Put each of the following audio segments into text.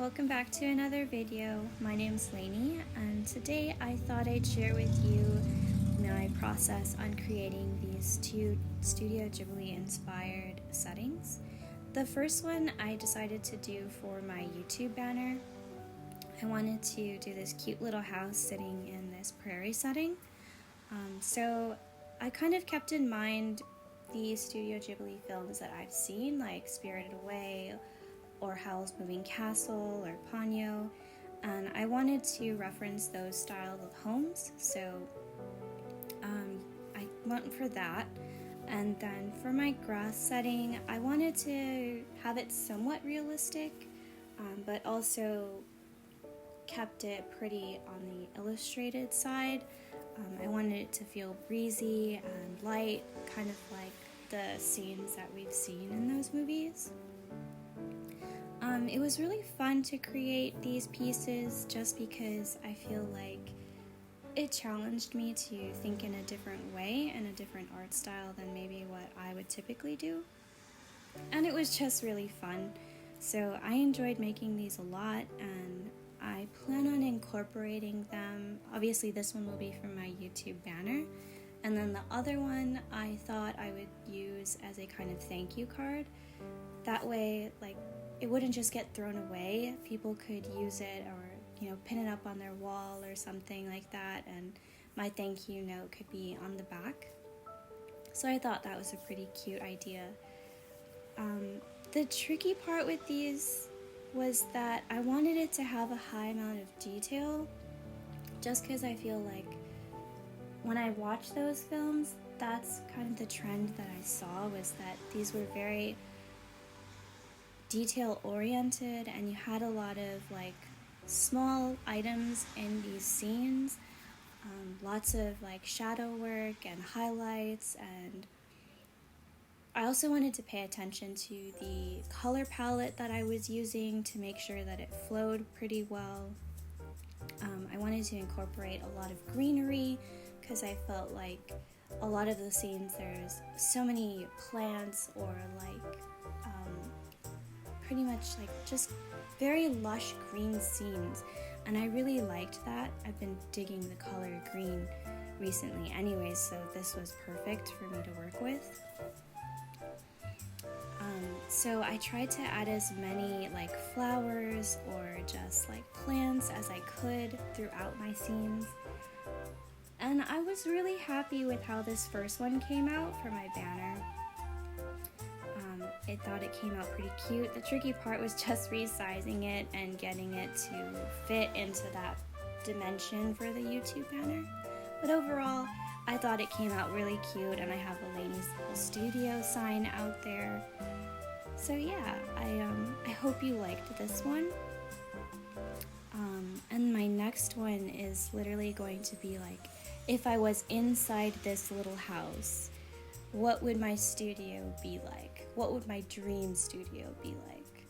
welcome back to another video. My name's Lainey, and today I thought I'd share with you my process on creating these two Studio Ghibli inspired settings. The first one I decided to do for my YouTube banner. I wanted to do this cute little house sitting in this prairie setting. So I kind of kept in mind the Studio Ghibli films that I've seen, like Spirited Away, or Howl's Moving Castle, or Ponyo, and I wanted to reference those styles of homes, so I went for that. And then for my grass setting, I wanted to have it somewhat realistic, but also kept it pretty on the illustrated side. I wanted it to feel breezy and light, kind of like the scenes that we've seen in those movies. It was really fun to create these pieces just because I feel like it challenged me to think in a different way and a different art style than maybe what I would typically do. And it was just really fun. So I enjoyed making these a lot, and I plan on incorporating them. Obviously this one will be from my YouTube banner, and then the other one I thought I would use as a kind of thank you card. That way, like, it wouldn't just get thrown away. People could use it or, pin it up on their wall or something like that, and my thank you note could be on the back. So I thought that was a pretty cute idea. The tricky part with these was that I wanted it to have a high amount of detail, just because I feel like when I watched those films, that's kind of the trend that I saw, was that these were very detail oriented, and you had a lot of like small items in these scenes, lots of like shadow work and highlights, and I also wanted to pay attention to the color palette that I was using to make sure that it flowed pretty well. I wanted to incorporate a lot of greenery because I felt like a lot of the scenes there's so many plants or like pretty much like just very lush green scenes, and I really liked that. I've been digging the color green recently anyways, so this was perfect for me to work with. So I tried to add as many like flowers or just like plants as I could throughout my scenes, and I was really happy with how this first one came out for my banner. I thought it came out pretty cute. The tricky part was just resizing it and getting it to fit into that dimension for the YouTube banner. But overall, I thought it came out really cute, and I have a Lainey's Studio sign out there. So yeah, I hope you liked this one. And my next one is literally going to be like, if I was inside this little house, what would my studio be like? What would my dream studio be like?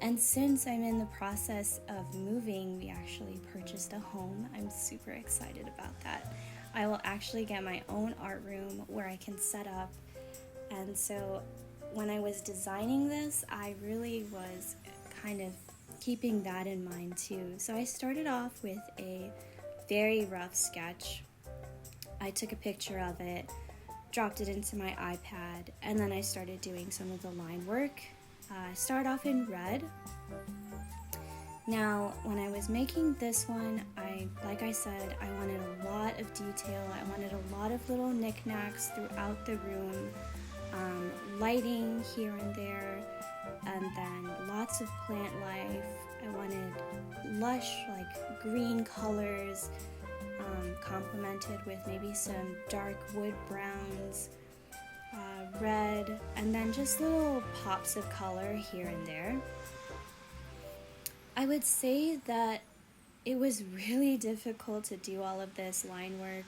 And since I'm in the process of moving, we actually purchased a home. I'm super excited about that. I will actually get my own art room where I can set up. And so when I was designing this, I really was kind of keeping that in mind too. So I started off with a very rough sketch. I took a picture of it, dropped it into my iPad, and then I started doing some of the line work. I started off in red. Now, when I was making this one, like I said, I wanted a lot of detail. I wanted a lot of little knickknacks throughout the room, lighting here and there, and then lots of plant life. I wanted lush, like green colors, complemented with maybe some dark wood browns, red, and then just little pops of color here and there. I would say that it was really difficult to do all of this line work,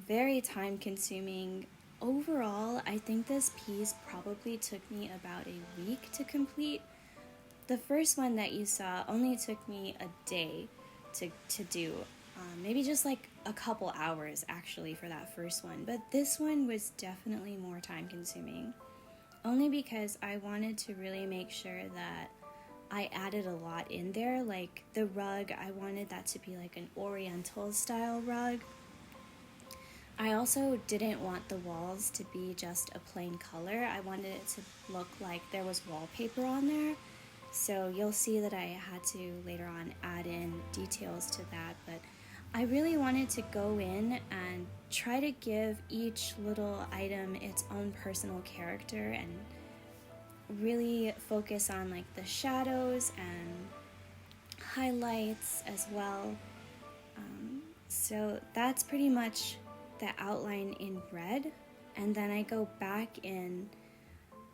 very time consuming. Overall, I think this piece probably took me about a week to complete. The first one that you saw only took me a day to do. Maybe just like a couple hours actually for that first one, but this one was definitely more time consuming, only because I wanted to really make sure that I added a lot in there. Like the rug, I wanted that to be like an oriental style rug. I also didn't want the walls to be just a plain color. I wanted it to look like there was wallpaper on there. So you'll see that I had to later on add in details to that, but I really wanted to go in and try to give each little item its own personal character and really focus on like the shadows and highlights as well. So that's pretty much the outline in red, and then I go back in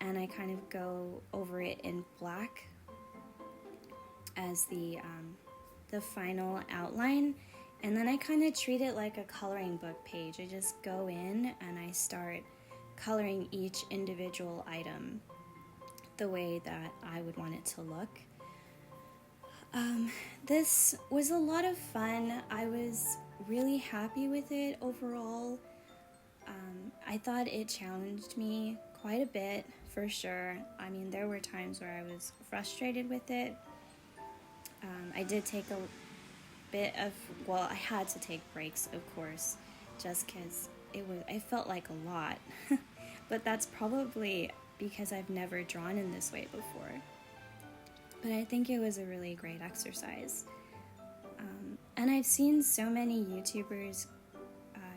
and I kind of go over it in black as the final outline, and then I kind of treat it like a coloring book page. I just go in and I start coloring each individual item the way that I would want it to look. This was a lot of fun. I was really happy with it overall. I thought it challenged me quite a bit, for sure. I mean, there were times where I was frustrated with it. I did take a bit of, well, I had to take breaks, of course, just because I felt like a lot. But that's probably because I've never drawn in this way before. But I think it was a really great exercise. And I've seen so many YouTubers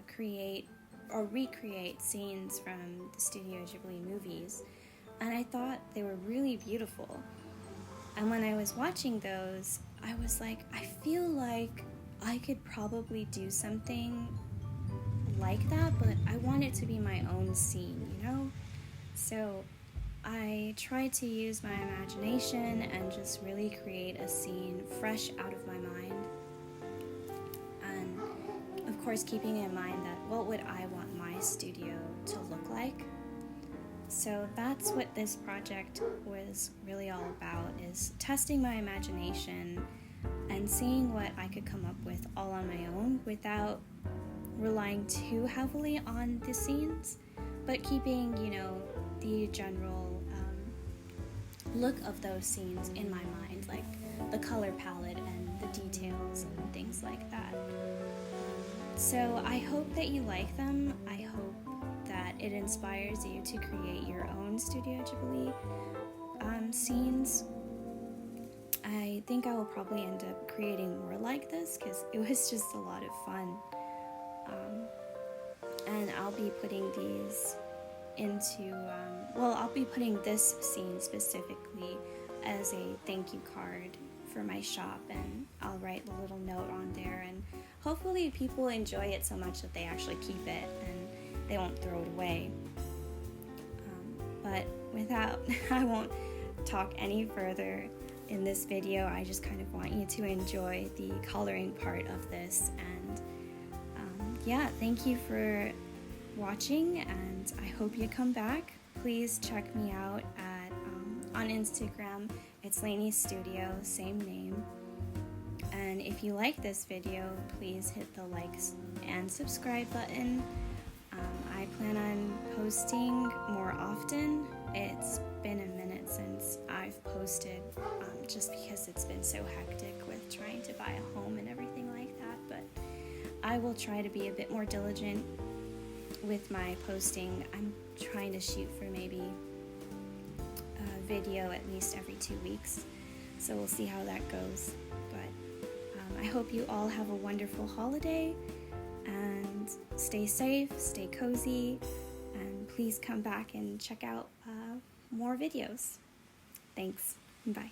create or recreate scenes from the Studio Ghibli movies, and I thought they were really beautiful. And when I was watching those, I was like, I feel like I could probably do something like that, but I want it to be my own scene, you know? So I tried to use my imagination and just really create a scene fresh out of my mind. And of course, keeping in mind that what would I want my studio to look like? So that's what this project was really all about, is testing my imagination and seeing what I could come up with all on my own without relying too heavily on the scenes, but keeping, you know, the general look of those scenes in my mind, like the color palette and the details and things like that. So I hope that you like them. I hope that it inspires you to create your own Studio Ghibli scenes. I think I will probably end up creating more like this because it was just a lot of fun. And I'll be putting these into, I'll be putting this scene specifically as a thank you card for my shop, and I'll write a little note on there, and hopefully people enjoy it so much that they actually keep it and they won't throw it away. But without, I won't talk any further in this video. I just kind of want you to enjoy the coloring part of this, and yeah, thank you for watching, and I hope you come back. Please check me out at on Instagram. It's Lainey Studio, same name. And if you like this video, please hit the likes and subscribe button. I plan on posting more often. It's been a minute since I've posted, just because it's been so hectic with trying to buy a home and everything like that, but I will try to be a bit more diligent with my posting. I'm trying to shoot for maybe a video at least every 2 weeks, so we'll see how that goes. But I hope you all have a wonderful holiday, and stay safe, stay cozy, and please come back and check out more videos. Thanks. Bye.